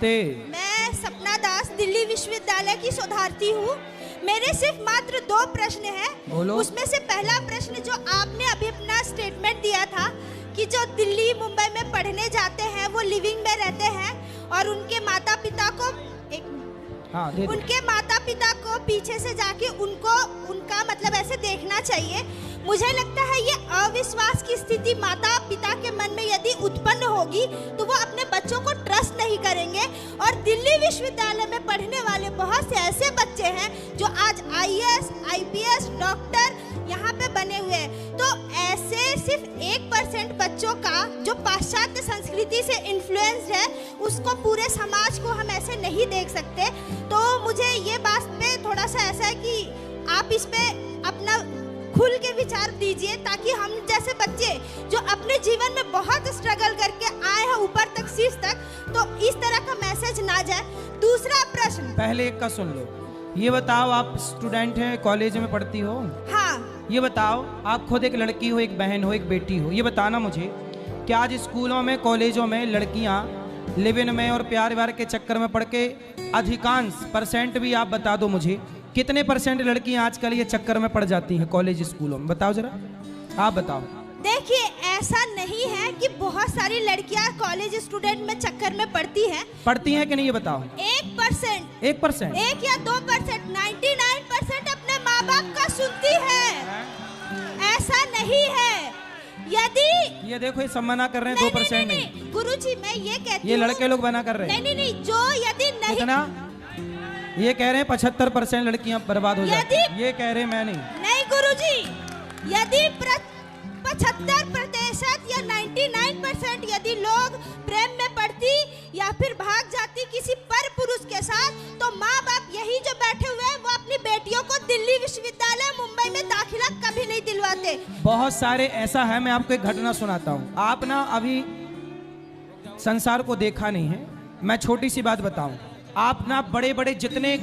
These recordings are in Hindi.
मैं सपना दास दिल्ली विश्वविद्यालय की शोधार्थी हूँ। मेरे सिर्फ मात्र 2 प्रश्न हैं। उसमें से पहला प्रश्न जो आपने अभी अपना स्टेटमेंट दिया था कि जो दिल्ली मुंबई में पढ़ने जाते हैं वो लिविंग में रहते हैं और उनके माता पिता को उनके माता पिता को पीछे से जाके उनका मतलब ऐसे देखना चाहिए। मुझे लगता है ये अविश्वास की स्थिति माता पिता के मन में यदि उत्पन्न होगी तो वो अपने बच्चों को ट्रस्ट नहीं करेंगे। और दिल्ली विश्वविद्यालय में पढ़ने वाले बहुत से ऐसे बच्चे हैं जो आज IAS, IPS, डॉक्टर यहाँ पे बने हुए हैं। तो ऐसे सिर्फ 1% बच्चों का जो पाश्चात्य संस्कृति से इन्फ्लुएंस्ड है उसको पूरे समाज को हम ऐसे नहीं देख सकते। तो मुझे ये बात पे थोड़ा सा ऐसा है कि आप इस पे अपना खुल के विचार दीजिए ताकि हम जैसे बच्चे जो अपने जीवन में बहुत स्ट्रगल करके आए हैं ऊपर तक शीर्ष तक, तो इस तरह का मैसेज ना जाए। दूसरा प्रश्न, पहले एक का सुन लो। ये बताओ, आप स्टूडेंट हैं, कॉलेज में पढ़ती हो? हाँ। ये बताओ, आप खुद एक लड़की हो, एक बहन हो, एक बेटी हो, ये बताना मुझे कि आज स्कूलों में कॉलेजों में लड़कियां लिव इन में और प्यार व्यार के चक्कर में पढ़ के अधिकांश % भी आप बता दो मुझे, कितने % लड़कियां आजकल ये चक्कर में पड़ जाती हैं कॉलेज स्कूलों में? बताओ जरा, आप बताओ। देखिए, ऐसा नहीं है कि बहुत सारी लड़कियां कॉलेज स्टूडेंट में चक्कर में पड़ती हैं कि नहीं, ये बताओ। 1%, 1 या 2%, 99% अपने माँ बाप का सुनती है। ऐसा नहीं है। यदि ये देखो, ये सब मना कर रहे हैं 2% नहीं। गुरुजी, मैं ये कहती हूँ, ये लड़के लोग मना कर रहे हैं। नहीं, जो यदि नहीं, कितना ये कह रहे हैं 75% लड़कियां बर्बाद हो जाती हैं। ये कह रहे हैं, मैं नहीं गुरुजी, यदि 75% या 99% यदि लोग प्रेम में पड़ती या फिर भाग जाती किसी पर पुरुष के साथ, तो माँ बाप यही जो बैठे हुए हैं वो अपनी बेटियों को दिल्ली विश्वविद्यालय मुंबई में दाखिला कभी नहीं दिलवाते। बहुत सारे ऐसा है। मैं आपको एक घटना सुनाता हूँ। आप ना अभी संसार को देखा नहीं है। मैं छोटी सी बात बताऊं, आप ना बड़े बड़े जितने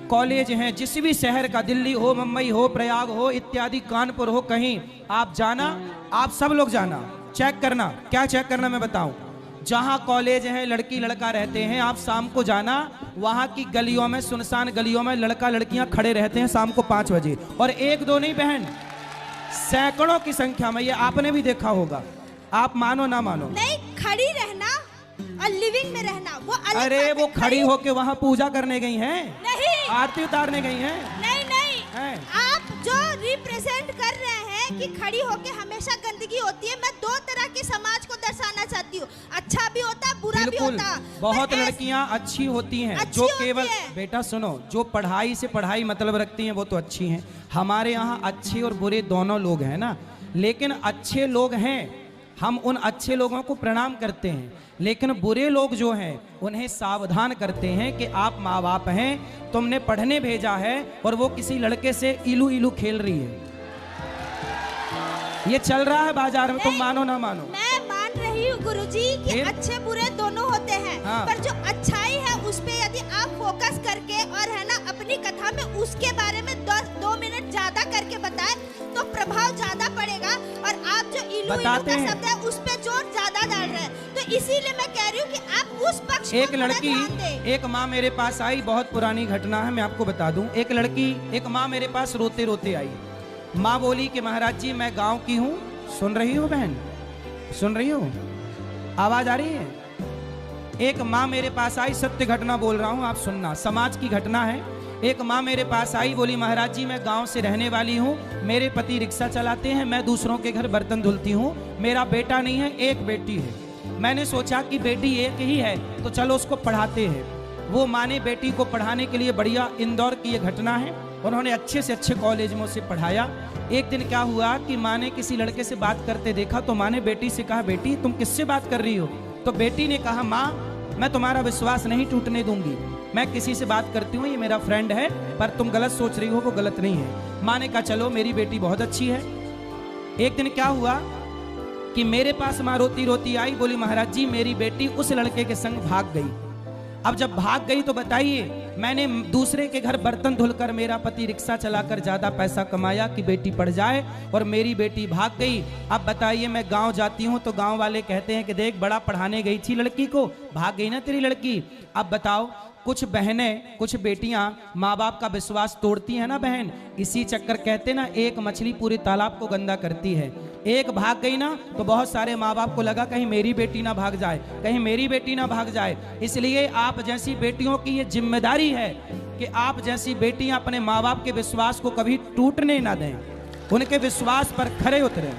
कॉलेज हैं, जिस भी शहर का, दिल्ली हो, मुंबई हो, प्रयाग हो, इत्यादि, कानपुर हो, कहीं आप जाना, आप सब लोग जाना, चेक करना। क्या चेक करना मैं बताऊं? जहां कॉलेज है, लड़की लड़का रहते हैं, आप शाम को जाना, वहां की गलियों में, सुनसान गलियों में लड़का लड़कियां खड़े रहते हैं शाम को 5 बजे, और 1-2 नहीं बहन, सैकड़ों की संख्या में। ये आपने भी देखा होगा, आप मानो ना मानो। नहीं, खड़ी रहना और लिविंग में रहना वो अलग। अरे वो खड़ी होके वहाँ पूजा करने गई हैं, नहीं, आरती उतारने गई हैं। नहीं है? आप जो रिप्रेजेंट कर रहे हैं कि खड़ी होके हमेशा गंदगी होती है, मैं 2 तरह के समाज को दर्शाना चाहती हूँ। अच्छा भी होता है, बुरा भी होता है। बहुत लड़कियाँ अच्छी होती हैं जो केवल, बेटा सुनो, जो पढ़ाई से पढ़ाई मतलब रखती हैं वो तो अच्छी हैं। हमारे यहाँ अच्छे और बुरे दोनों लोग हैं ना, लेकिन अच्छे लोग हैं, हम उन अच्छे लोगों को प्रणाम करते हैं, लेकिन बुरे लोग जो हैं उन्हें सावधान करते हैं कि आप माँ बाप हैं, तुमने पढ़ने भेजा है और वो किसी लड़के से इलू इलू खेल रही है। ये चल रहा है बाजार में, तुम मानो ना मानो। मैं मान रही हूँ गुरुजी कि अच्छे बुरे दोनों होते हैं। हाँ। पर जो अच्छाई है उस पे यदि आप फोकस करके और है ना अपनी कथा में उसके बारे में 2 मिनट ज्यादा करके बताएं तो प्रभाव ज्यादा पड़ेगा। और आप जो इलू का शब्द है उस पे जोर ज्यादा डाल रहे हैं, तो इसीलिए मैं कह रही हूँ कि आप उस पक्ष को एक लड़की, एक माँ मेरे पास आई, बहुत पुरानी घटना है, मैं आपको बता दूं। एक माँ मेरे पास रोते रोते आई। माँ बोली कि महाराज जी, मैं गांव की हूँ। सुन रही हो बहन, सुन रही हो, आवाज आ रही है? एक माँ मेरे पास आई, सत्य घटना बोल रहा हूँ, आप सुनना, समाज की घटना है। एक माँ मेरे पास आई, बोली महाराज जी, मैं गांव से रहने वाली हूँ, मेरे पति रिक्शा चलाते हैं, मैं दूसरों के घर बर्तन धुलती हूँ, मेरा बेटा नहीं है, एक बेटी है। मैंने सोचा कि बेटी एक ही है तो चलो उसको पढ़ाते हैं। वो माँ ने बेटी को पढ़ाने के लिए, बढ़िया, इंदौर की ये घटना है, उन्होंने अच्छे से अच्छे कॉलेज में उसे पढ़ाया। एक दिन क्या हुआ कि माँ ने किसी लड़के से बात करते देखा, तो माँ ने बेटी से कहा, बेटी तुम किससे बात कर रही हो? तो बेटी ने कहा, माँ मैं तुम्हारा विश्वास नहीं टूटने दूंगी, मैं किसी से बात करती हूँ, ये मेरा फ्रेंड है, पर तुम गलत सोच रही हो, वो गलत नहीं है। माँ ने कहा, चलो मेरी बेटी बहुत अच्छी है। एक दिन क्या हुआ कि मेरे पास माँ रोती रोती आई, बोली महाराज जी, मेरी बेटी उस लड़के के संग भाग गई। अब जब भाग गई तो बताइए, मैंने दूसरे के घर बर्तन धुलकर मेरा पति रिक्शा चलाकर ज्यादा पैसा कमाया कि बेटी पढ़ जाए और मेरी बेटी भाग गई। अब बताइए मैं गांव जाती हूं तो गांव वाले कहते हैं कि देख बड़ा पढ़ाने गई थी लड़की को, भाग गई ना तेरी लड़की। अब बताओ कुछ बहनें कुछ बेटियां माँ बाप का विश्वास तोड़ती है ना बहन, इसी चक्कर कहते ना एक मछली पूरे तालाब को गंदा करती है। एक भाग गई ना तो बहुत सारे माँ बाप को लगा कहीं मेरी बेटी ना भाग जाए, कहीं मेरी बेटी ना भाग जाए। इसलिए आप जैसी बेटियों की ये जिम्मेदारी है कि आप जैसी बेटियां अपने माँ बाप के विश्वास को कभी टूटने ना दें, उनके विश्वास पर खरे उतरे।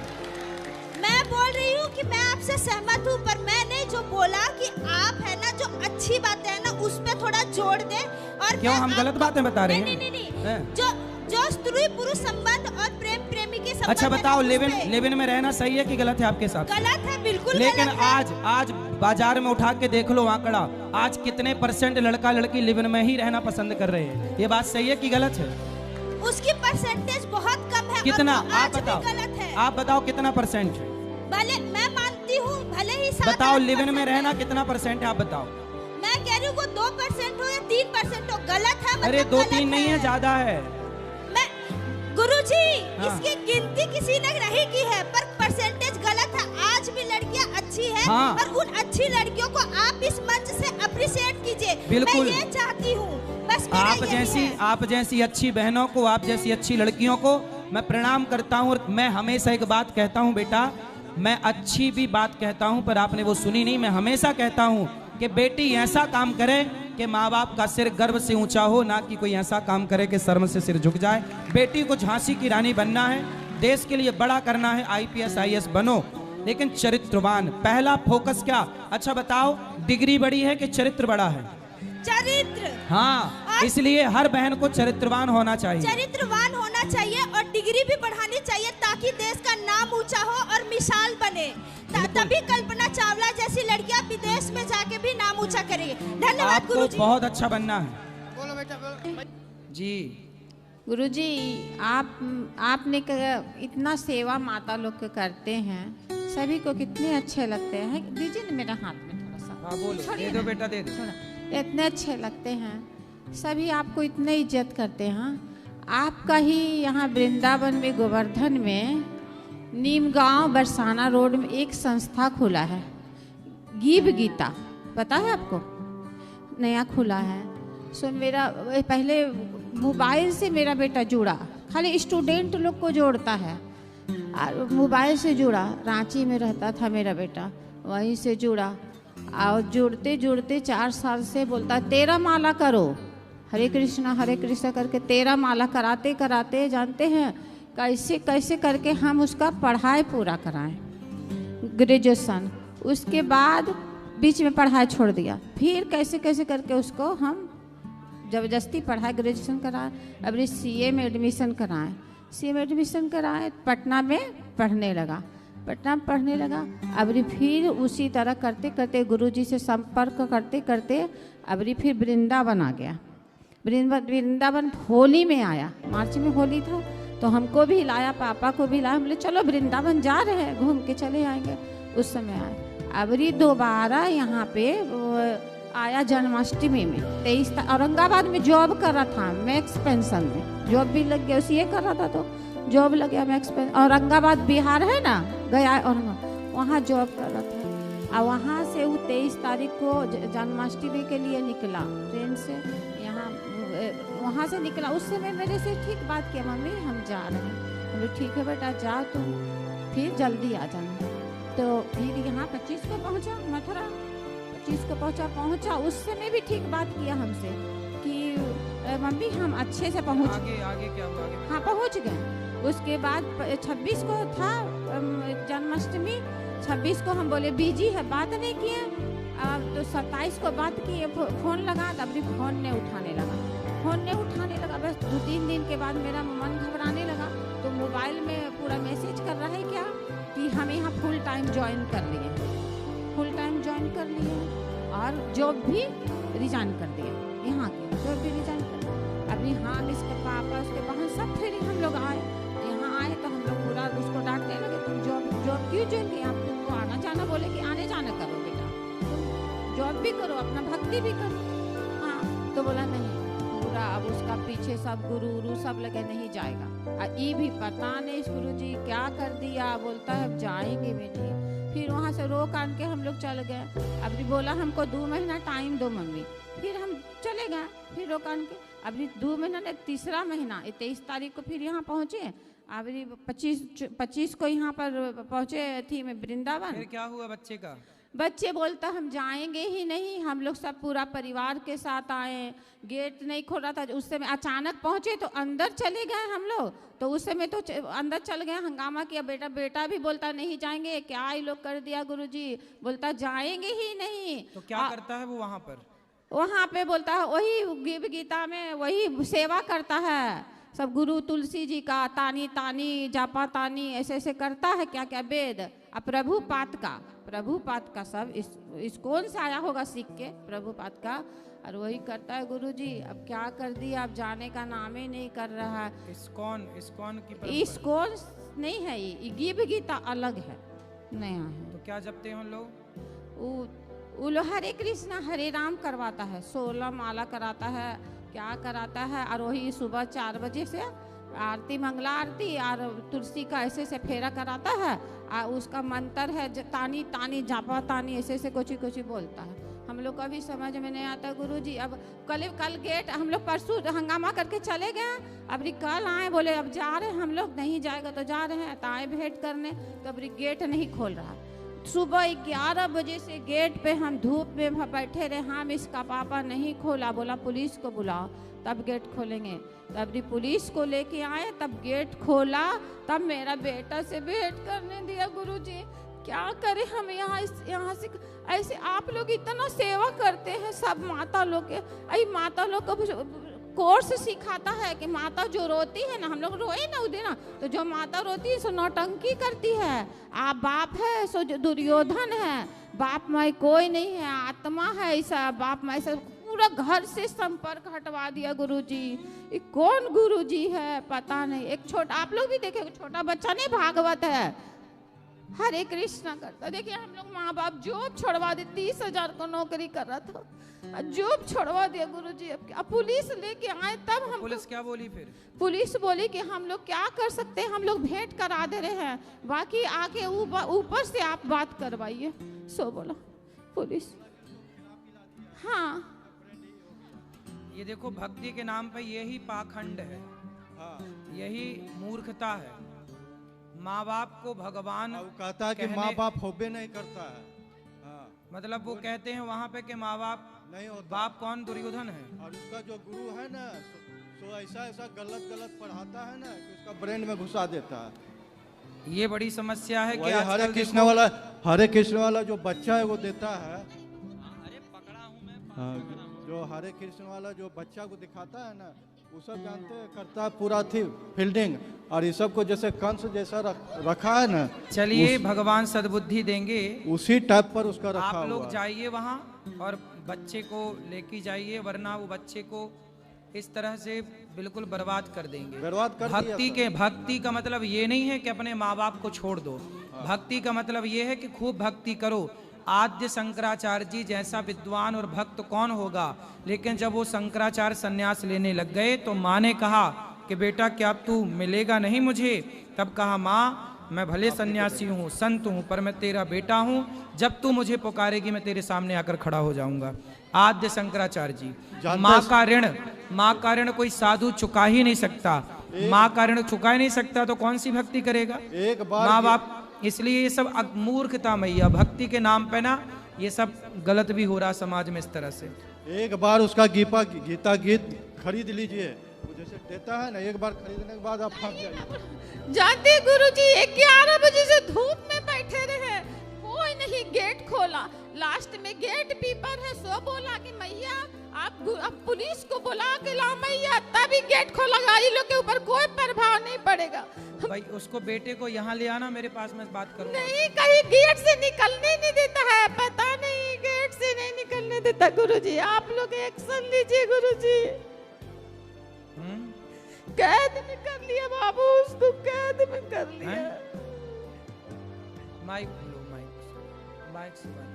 मैं बोल रही हूँ कि मैं आपसे सहमत हूँ, पर मैंने जो बोला कि आप है ना जो अच्छी बातें है ना उस पे थोड़ा जोड़ दे। और क्यों हम गलत बातें बता रहे हैं? नहीं। जो स्त्री पुरुष संबंध और प्रेम प्रेमी के संबंध। अच्छा बताओ, लिव इन में रहना सही है कि गलत है आपके साथ? गलत है, बिल्कुल। लेकिन आज बाजार में उठा के देख लो आंकड़ा, आज कितने % लड़का लड़की लिव इन में ही रहना पसंद कर रहे हैं। ये बात सही है कि गलत है? उसकी परसेंटेज बहुत कम है। कितना? आप बताओ। गलत है। आप बताओ कितना %? भले मैं मानती हूँ, भले ही बताओ लिव इन में रहना कितना % है, आप बताओ। मैं कह रही हूँ वो 2% हो या 3% हो, गलत है। अरे 2-3 नहीं है, ज्यादा है। मैं गुरुजी, हाँ। इसकी गिनती किसी ने नहीं की है, पर परसेंटेज गलत है। आज भी लड़कियां अच्छी है। हाँ। और उन अच्छी लड़कियों को आप इस मंच से अप्रिशिएट कीजिए। बिल्कुल। मैं ये चाहती हूँ, बस मेरा आप जैसी अच्छी बहनों को, आप जैसी अच्छी लड़कियों को मैं प्रणाम करता हूँ। और मैं हमेशा एक बात कहता हूँ बेटा, मैं अच्छी भी बात कहता हूँ पर आपने वो सुनी नहीं। मैं हमेशा कहता हूँ कि बेटी ऐसा काम करे कि माँ बाप का सिर गर्व से ऊंचा हो, ना कि कोई ऐसा काम करे कि शर्म से सिर झुक जाए। बेटी को झांसी की रानी बनना है, देश के लिए बड़ा करना है, IPS IAS बनो, लेकिन चरित्रवान। पहला फोकस क्या? अच्छा बताओ, डिग्री बड़ी है कि चरित्र बड़ा है? चरित्र। हाँ, इसलिए हर बहन को चरित्रवान होना चाहिए। चरित्रवान होना चाहिए और डिग्री भी बढ़ानी चाहिए ताकि देश का नाम ऊंचा हो और मिसाल बने। तभी कल्पना चावला जैसी लड़कियां विदेश में जाके भी नाम ऊंचा करेंगे। धन्यवाद आपको गुरुजी। बहुत अच्छा बनना है। बोलो बेटा बोलो। जी गुरुजी, आपने इतना सेवा माता लोग के करते हैं, सभी को कितने अच्छे लगते हैं। दीजिए ना मेरा हाथ में थोड़ा सा। हाँ बोलो। दे दो बेटा, दे दो। इतने अच्छे लगते हैं, सभी आपको इतने इज्जत करते हैं। आपका ही यहाँ वृंदावन में गोवर्धन में नीम गांव बरसाना रोड में एक संस्था खुला है, गीव गीता, पता है आपको? नया खुला है। सो मेरा पहले मोबाइल से मेरा बेटा जुड़ा, खाली स्टूडेंट लोग को जोड़ता है, और मोबाइल से जुड़ा। रांची में रहता था मेरा बेटा, वहीं से जुड़ा, और जुड़ते जुड़ते 4 साल से बोलता 13 माला करो, हरे कृष्णा करके 13 माला कराते कराते जानते हैं कैसे कैसे करके हम उसका पढ़ाई पूरा कराएं, ग्रेजुएशन। उसके बाद बीच में पढ़ाई छोड़ दिया, फिर कैसे कैसे करके उसको हम ज़बरदस्ती पढ़ाई ग्रेजुएशन कराए। अब CA में एडमिशन कराएं, CA में एडमिशन कराएं, पटना में पढ़ने लगा, पटना में पढ़ने लगा। अबरी फिर उसी तरह करते करते गुरुजी से संपर्क करते करते अबरी फिर वृंदावन आ गया। वृंदावन होली में आया, मार्च में होली था, तो हमको भी लाया, पापा को भी लाया। बोले चलो वृंदावन जा रहे हैं, घूम के चले आएंगे। उस समय आए। अबरी दोबारा यहाँ पे आया जन्माष्टमी में 23 औरंगाबाद में जॉब कर रहा था, मैक्स पेंशन में जॉब भी लग गया, उसी कर रहा था तो जॉब लग गया मैक्स पेंशन। औरंगाबाद बिहार है ना, गया औरंगाबाद, वहाँ जॉब कर रहा था। और वहाँ से वो 23 तारीख को जन्माष्टमी के लिए निकला ट्रेन से, यहाँ वहाँ से निकला। उस समय मेरे से ठीक बात किया, मम्मी हम जा रहे हैं। बोले ठीक है बेटा जाओ तुम, फिर जल्दी आ जाना। तो फिर यहाँ 25 को पहुँचा, मथुरा 25 को पहुँचा। उस समय भी ठीक बात किया हमसे कि मम्मी हम अच्छे से पहुँच आगे क्या हुआ? हाँ पहुँच गए। उसके बाद 26 को था जन्माष्टमी, 26 को हम बोले बिजी है, बात नहीं किए। तो 27 को बात किए, फ़ोन लगा, तब भी फ़ोन नहीं उठाने लगा। बस 2-3 दिन के बाद मेरा मन घबराने लगा, तो मोबाइल में पूरा मैसेज कर रहा है क्या कि हम यहाँ फुल टाइम ज्वाइन कर लिए और जॉब भी रिजाइन कर दिया, यहाँ की जॉब भी रिजाइन कर दिया। अभी हम इसके पापा उसके बहन सब फिर हम लोग आए, यहाँ आए तो हम लोग पूरा उसको डांटने लगे, तुम जॉब क्यों ज्वाइन किया? आप तुमको आना जाना बोले कि आने जाना करो बेटा, तुम जॉब भी करो, अपना भक्ति भी करो। हाँ तो बोला नहीं, अब उसका पीछे सब गुरु उरु सब लगे नहीं जाएगा। ये भी पता नहीं गुरु जी क्या कर दिया, बोलता है अब जाएंगे भी नहीं। फिर वहाँ से रोक आन के हम लोग चल गए। अभी बोला हमको 2 महीना टाइम दो मम्मी, फिर हम चले गए। फिर रोक आन के अभी 2 महीना ने 3रा महीना 23 तारीख को फिर यहाँ पहुँचे। अभी 25 को यहाँ पर पहुँचे थी मैं वृंदावन। फिर क्या हुआ बच्चे का? बच्चे बोलता हम जाएंगे ही नहीं, हम लोग सब पूरा परिवार के साथ आए, गेट नहीं खोल रहा था। उस समय अचानक पहुँचे तो अंदर चले गए हम लोग, तो उस समय तो अंदर चल गए, हंगामा किया। बेटा भी बोलता नहीं जाएंगे, क्या ये लोग कर दिया गुरुजी, बोलता जाएंगे ही नहीं। तो क्या करता है वो वहाँ पर? वहाँ पे बोलता है वही गीता में वही सेवा करता है सब, गुरु तुलसी जी का तानी तानी जापा तानी ऐसे ऐसे करता है, क्या क्या वेद। अब प्रभुपाद का सब इस कौन से आया होगा सीख के प्रभुपाद का, और वही करता है गुरुजी। अब क्या कर दिया, अब जाने का नाम ही नहीं कर रहा है। इस्कॉन नहीं है, ये गिव गीता अलग है, नया है। तो क्या जपते हैं उन लोग? वो लोग हरे कृष्णा हरे राम करवाता है, 16 माला कराता है, क्या कराता है। और वही सुबह 4 बजे से आरती, मंगला आरती और तुलसी का ऐसे से फेरा कराता है। और उसका मंत्र है तानी तानी जापा तानी ऐसे ऐसे कुछ बोलता है। हम लोग का भी समझ में नहीं आता गुरुजी। अब कल गेट हम लोग परसों हंगामा करके चले गए, अब कल आए बोले अब जा रहे हैं हम लोग, नहीं जाएगा तो जा रहे हैं, तो आए भेंट करने, तो अब गेट नहीं खोल रहा। सुबह 11 बजे से गेट पे हम धूप में बैठे रहे, हम इसका पापा नहीं खोला, बोला पुलिस को बुलाओ तब गेट खोलेंगे। तब पुलिस को लेके आए, तब गेट खोला, तब मेरा बेटा से भेंट करने दिया। गुरुजी क्या करें हम, यहाँ से ऐसे आप लोग इतना सेवा करते हैं सब माता लोग के, माता लोग को कोर्स सिखाता है कि माता जो रोती है ना, हम लोग रोए ना उधर ना, तो जो माता रोती है सो नौटंकी करती है। आप बाप है सो दुर्योधन है, बाप माई कोई नहीं है, आत्मा है ऐसा, बाप माई से पूरा घर से संपर्क हटवा दिया गुरुजी। ये कौन गुरुजी है पता नहीं। एक छोटा, आप लोग भी देखे, छोटा बच्चा नहीं भागवत है, हरे कृष्णा करता। देखिए हम लोग माँ बाप जॉब छोड़वा दी, 30,000 को नौकरी कर रहा था, जॉब छोड़वा दिया गुरुजी। अब पुलिस लेके आए तब हम, पुलिस क्या बोली फिर? पुलिस बोली कि हम लोग क्या कर सकते हैं, हम लोग भेंट करा दे रहे हैं, बाकी आके ऊपर से आप बात करवाइए, सो बोला पुलिस। हाँ ये देखो भक्ति के नाम पे यही पाखंड है, यही मूर्खता है। माँ बाप को भगवान कहता है कि माँ बाप होबे नहीं करता है। हाँ। मतलब वो कहते हैं वहाँ पे कि माँ बाप नहीं होता। बाप कौन? दुर्योधन है। और उसका जो गुरु है ना सो ऐसा गलत पढ़ाता है ना कि उसका ब्रेन में घुसा देता है। ये बड़ी समस्या है कि हरे कृष्ण वाला जो बच्चा है वो देता है। जो हरे कृष्ण वाला जो बच्चा को दिखाता है ना, वो सब जानते हैं, करता है पूरा थी फील्डिंग, और ये सब को जैसे कंस जैसा रखा है ना। चलिए भगवान सद्बुद्धि देंगे, उसी टाइप पर उसका रखा हुआ। आप लोग जाइए वहाँ और बच्चे को लेके जाइए, वरना वो बच्चे को इस तरह से बिल्कुल बर्बाद कर देंगे। बर्बाद कर भक्ति का मतलब ये नहीं है कि अपने माँ बाप को छोड़ दो। भक्ति का मतलब ये है कि खूब भक्ति करो। आद्य शंकराचार्य जी जैसा विद्वान और भक्त कौन होगा, लेकिन जब वो शंकराचार्य संन्यास लेने लग गए तो माँ ने कहा कि बेटा क्या तू मिलेगा नहीं मुझे? तब कहा माँ मैं भले सन्यासी हूँ, संत हूँ, पर मैं तेरा बेटा हूँ, जब तू मुझे पुकारेगी मैं तेरे सामने आकर खड़ा हो जाऊंगा। आद्य शंकराचार्य जी। माँ का ऋण कोई साधु चुका ही नहीं सकता। माँ का ऋण चुका ही नहीं सकता तो कौन सी भक्ति करेगा? एक बार माँ बाप, इसलिए ये सब मूर्खता मैया, भक्ति के नाम पे ना ये सब गलत भी हो रहा समाज में इस तरह से। एक बार उसका गीता गीत खरीद लीजिए, वो जैसे देता है ना, एक बार खरीदने के बाद आप फंस जाइए। जानते गुरुजी 11 बजे से धूप में बैठे रहे, कोई नहीं गेट खोला। लास्ट में गेट कीपर है सो बोला कि मैया आप पुलिस को बुला के ला मैया, तभी गेट खोला। गाड़ी लोग के ऊपर कोई प्रभाव नहीं पड़ेगा। भाई उसको बेटे को यहाँ ले आना मेरे पास, मैं बात करूँगा। नहीं, कहीं गेट से निकलने नहीं देता है, पता नहीं गेट से नहीं निकलने देता। गुरुजी आप लोग एक्शन लीजिए गुरुजी। कैद में कर लिया बाबू, उसको कैद में कर लिया। माइक लो, माइक से बात।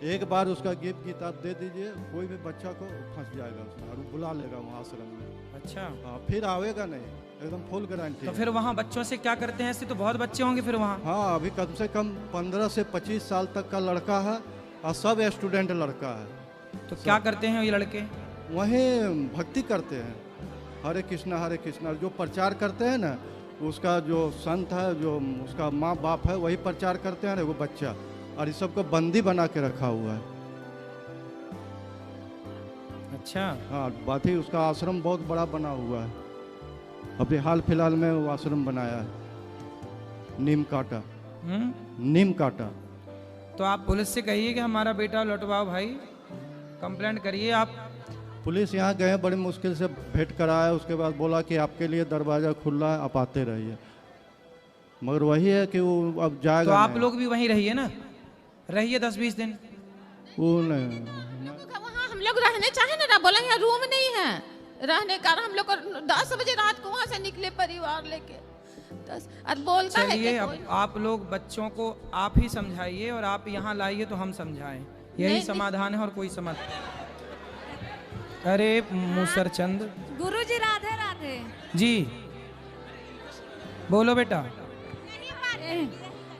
एक बार उसका गिफ्ट किताब दे दीजिए, कोई भी बच्चा को फंस जाएगा उसमें और वो बुला लेगा वहाँ आश्रम में। अच्छा, हाँ, फिर आवेगा नहीं, एकदम फुल गारंटी। तो फिर वहाँ बच्चों से क्या करते हैं? ऐसे तो बहुत बच्चे होंगे फिर वहाँ। हाँ, अभी कम से कम 15 से 25 साल तक का लड़का है और सब स्टूडेंट लड़का है। तो क्या करते हैं ये लड़के? वहीं भक्ति करते हैं, हरे कृष्णा। जो प्रचार करते हैं ना, उसका जो संत है, जो उसका माँ बाप है, वही प्रचार करते हैं। वो बच्चा और इस सबको बंदी बना के रखा हुआ है। अच्छा, हाँ, बात ही उसका आश्रम बहुत बड़ा बना हुआ है। अभी हाल फिलहाल में वो आश्रम बनाया है, नीम काटा। तो आप पुलिस से कहिए कि हमारा बेटा लौटवाओ भाई, कंप्लेंट करिए आप। पुलिस यहाँ गए, बड़ी मुश्किल से भेंट कराया, उसके बाद बोला कि आपके लिए दरवाज़ा खुला है, आप आते रहिए। मगर वही है कि वो अब जाएगा। तो आप लोग भी वहीं रहिए ना, रहिए 10-20 दिन। वो नहीं, वहाँ हम लोग रहने चाहे ना, बोला यहाँ रूम नहीं है रहने का। हम लोग 10 बजे रात को वहाँ से निकले परिवार लेके 10 और बोलता है चलिए, कि अब आप लोग बच्चों को आप ही समझाइए और आप यहाँ लाइए तो हम समझाएं, यही समाधान है और कोई समाधान। अरे मुसरचंद गुरुजी राधे राधे जी, बोलो बेटा।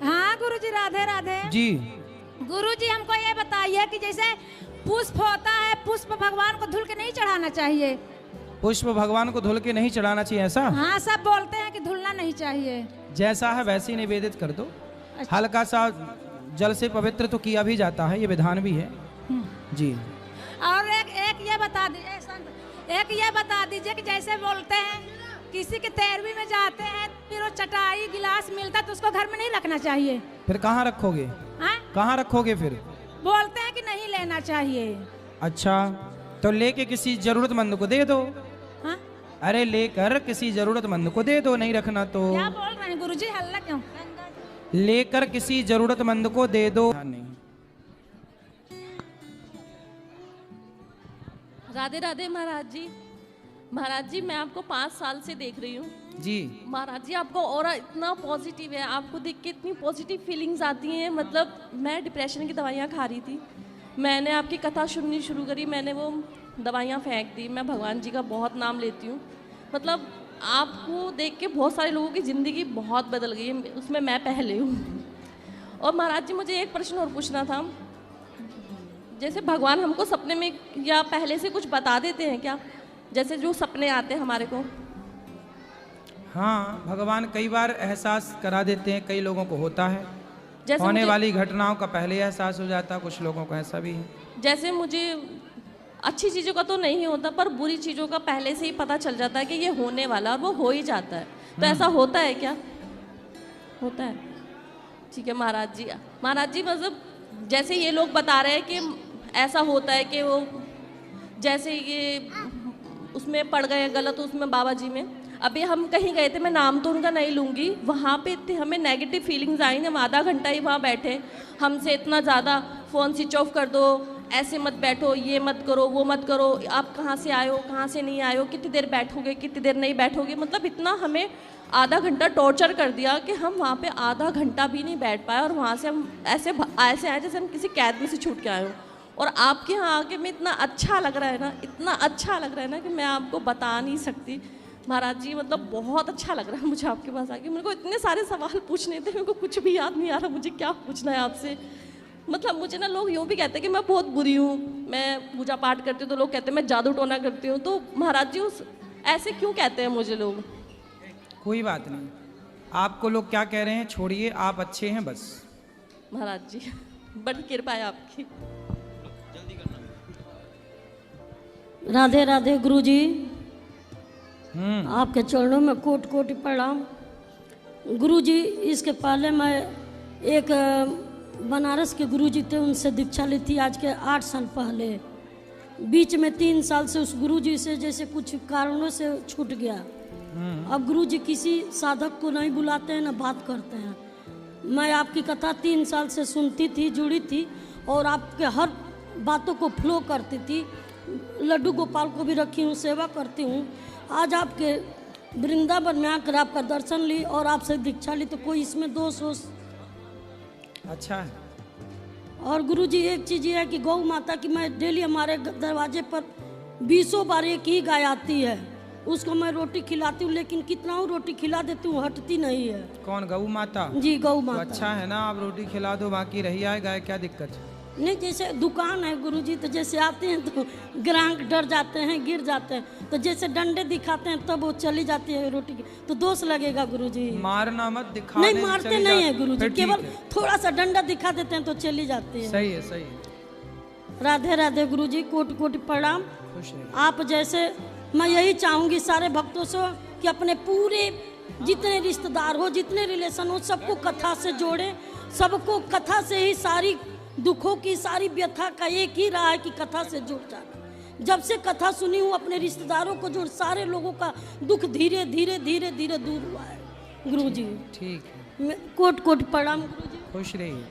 हाँ गुरुजी राधे राधे जी, गुरुजी हमको ये बताइए कि जैसे पुष्प होता है, पुष्प भगवान को धुल के नहीं चढ़ाना चाहिए। पुष्प भगवान को धुल के नहीं चढ़ाना चाहिए, ऐसा? हाँ, सब बोलते हैं कि धुलना नहीं चाहिए। जैसा है वैसे ही निवेदित कर दो। हल्का सा जल से पवित्र तो किया भी जाता है, ये विधान भी है जी। और एक ये बता दीजिए, एक कि जैसे बोलते हैं किसी के 13वीं में जाते हैं, फिर वो चटाई गिलास मिलता तो उसको घर में नहीं रखना चाहिए। फिर कहाँ रखोगे? हाँ? कहाँ रखोगे फिर? बोलते हैं कि नहीं लेना चाहिए। अच्छा, तो लेके किसी जरूरतमंद को दे दो। हाँ? अरे लेकर किसी जरूरतमंद को दे दो, नहीं रखना तो। क्या बोल रहे हैं गुरुजी, हल्ला क्यों? लेकर किसी जरूरतमंद को दे दो। नहीं, राधे राधे महाराज जी मैं आपको 5 साल से देख रही हूँ जी। महाराज जी, आपका ऑरा इतना पॉजिटिव है, आपको देख के इतनी पॉजिटिव फीलिंग्स आती हैं। मतलब मैं डिप्रेशन की दवाइयाँ खा रही थी, मैंने आपकी कथा सुननी शुरू करी, मैंने वो दवाइयाँ फेंक दी। मैं भगवान जी का बहुत नाम लेती हूँ। मतलब आपको देख के बहुत सारे लोगों की ज़िंदगी बहुत बदल गई है, उसमें मैं पहले हूँ। और महाराज जी, मुझे एक प्रश्न और पूछना था। जैसे भगवान हमको सपने में या पहले से कुछ बता देते हैं क्या, जैसे जो सपने आते हैं हमारे को? हाँ, भगवान कई बार एहसास करा देते हैं, कई लोगों को होता है। जैसे होने वाली घटनाओं का पहले एहसास हो जाता है, कुछ लोगों को ऐसा भी है। जैसे मुझे अच्छी चीज़ों का तो नहीं होता, पर बुरी चीज़ों का पहले से ही पता चल जाता है कि ये होने वाला, और वो हो ही जाता है। तो ऐसा होता है क्या? होता है। ठीक है महाराज जी। मतलब जैसे ये लोग बता रहे हैं कि ऐसा होता है कि वो जैसे ये उसमें पड़ गए गलत, उसमें बाबा जी में। अभी हम कहीं गए थे, मैं नाम तो उनका नहीं लूँगी, वहाँ पे इतनी हमें नेगेटिव फीलिंग्स आई। हम आधा घंटा ही वहाँ बैठे, हमसे इतना ज़्यादा फ़ोन स्विच ऑफ कर दो, ऐसे मत बैठो, ये मत करो, वो मत करो, आप कहाँ से आए हो, कहाँ से नहीं आए हो, कितनी देर बैठोगे, कितनी देर नहीं बैठोगे। मतलब इतना हमें आधा घंटा टॉर्चर कर दिया कि हम वहाँ पे आधा घंटा भी नहीं बैठ पाए, और वहाँ से हम ऐसे आए जैसे हम किसी कैद में से छूट के आए हो। और आपके यहाँ आके में इतना अच्छा लग रहा है ना, इतना अच्छा लग रहा है ना कि मैं आपको बता नहीं सकती महाराज जी। मतलब बहुत अच्छा लग रहा है मुझे आपके पास आके। मेरे को इतने सारे सवाल पूछने थे, मेरे को कुछ भी याद नहीं आ रहा मुझे क्या पूछना है आपसे। मतलब मुझे ना लोग यूँ भी कहते हैं कि मैं बहुत बुरी हूँ, मैं पूजा पाठ करती हूँ तो लोग कहते हैं मैं जादू टोना करती हूँ। तो महाराज जी ऐसे क्यों कहते हैं मुझे लोग? कोई बात नहीं, आपको लोग क्या कह रहे हैं छोड़िए, आप अच्छे हैं बस। महाराज जी बड़ी कृपा है आपकी। राधे राधे गुरुजी, आपके चरणों में कोटि कोटि प्रणाम। गुरुजी, इसके पहले मैं एक बनारस के गुरुजी थे, उनसे दीक्षा ली थी आज के 8 साल पहले। बीच में 3 साल से उस गुरुजी से जैसे कुछ कारणों से छूट गया। अब गुरुजी किसी साधक को नहीं बुलाते हैं, ना बात करते हैं। मैं आपकी कथा 3 साल से सुनती थी, जुड़ी थी, और आपके हर बातों को फॉलो करती थी। लड्डू गोपाल को भी रखी हूँ, सेवा करती हूँ। आज आपके वृंदावन में आकर आपका दर्शन ली और आपसे दीक्षा ली, तो कोई इसमें दोष हो? अच्छा है, और गुरुजी एक चीज़ ये है कि गौ माता की मैं डेली हमारे दरवाजे पर 20 बार एक ही गाय आती है, उसको मैं रोटी खिलाती हूँ, लेकिन कितना हूँ रोटी खिला देती हूँ, हटती नहीं है। कौन, गौ माता? जी गौ तो माता। अच्छा है ना, आप रोटी खिला दो, बाकी रही आए गाय, क्या दिक्कत है? नहीं, जैसे दुकान है गुरुजी, तो जैसे आते हैं तो ग्राहक डर जाते हैं, गिर जाते हैं, तो जैसे डंडे दिखाते हैं तब वो चली जाती है रोटी की, तो दोष लगेगा गुरुजी। मारना मत, दिखा नहीं दे, मारते चली नहीं जाती। है गुरुजी, फिर ठीक केवल है। थोड़ा सा डंडा दिखा देते हैं तो चली जाती है। सही है, सही है। राधे राधे गुरुजी, कोटि कोटि प्रणाम। खुश रहिए। आप जैसे मैं यही चाहूंगी सारे भक्तों से कि अपने पूरे जितने रिश्तेदार हो, जितने रिलेशन हो, सबको कथा से जोड़े, सबको कथा से ही सारी दुखों की, सारी व्यथा का एक ही रहा है कि कथा से जुड़ जाना। जब से कथा सुनी हूँ अपने रिश्तेदारों को जोड़, सारे लोगों का दुख धीरे धीरे धीरे धीरे दूर हुआ है गुरुजी। ठीक है, कोट कोट प्रणाम गुरुजी। खुश रहिए।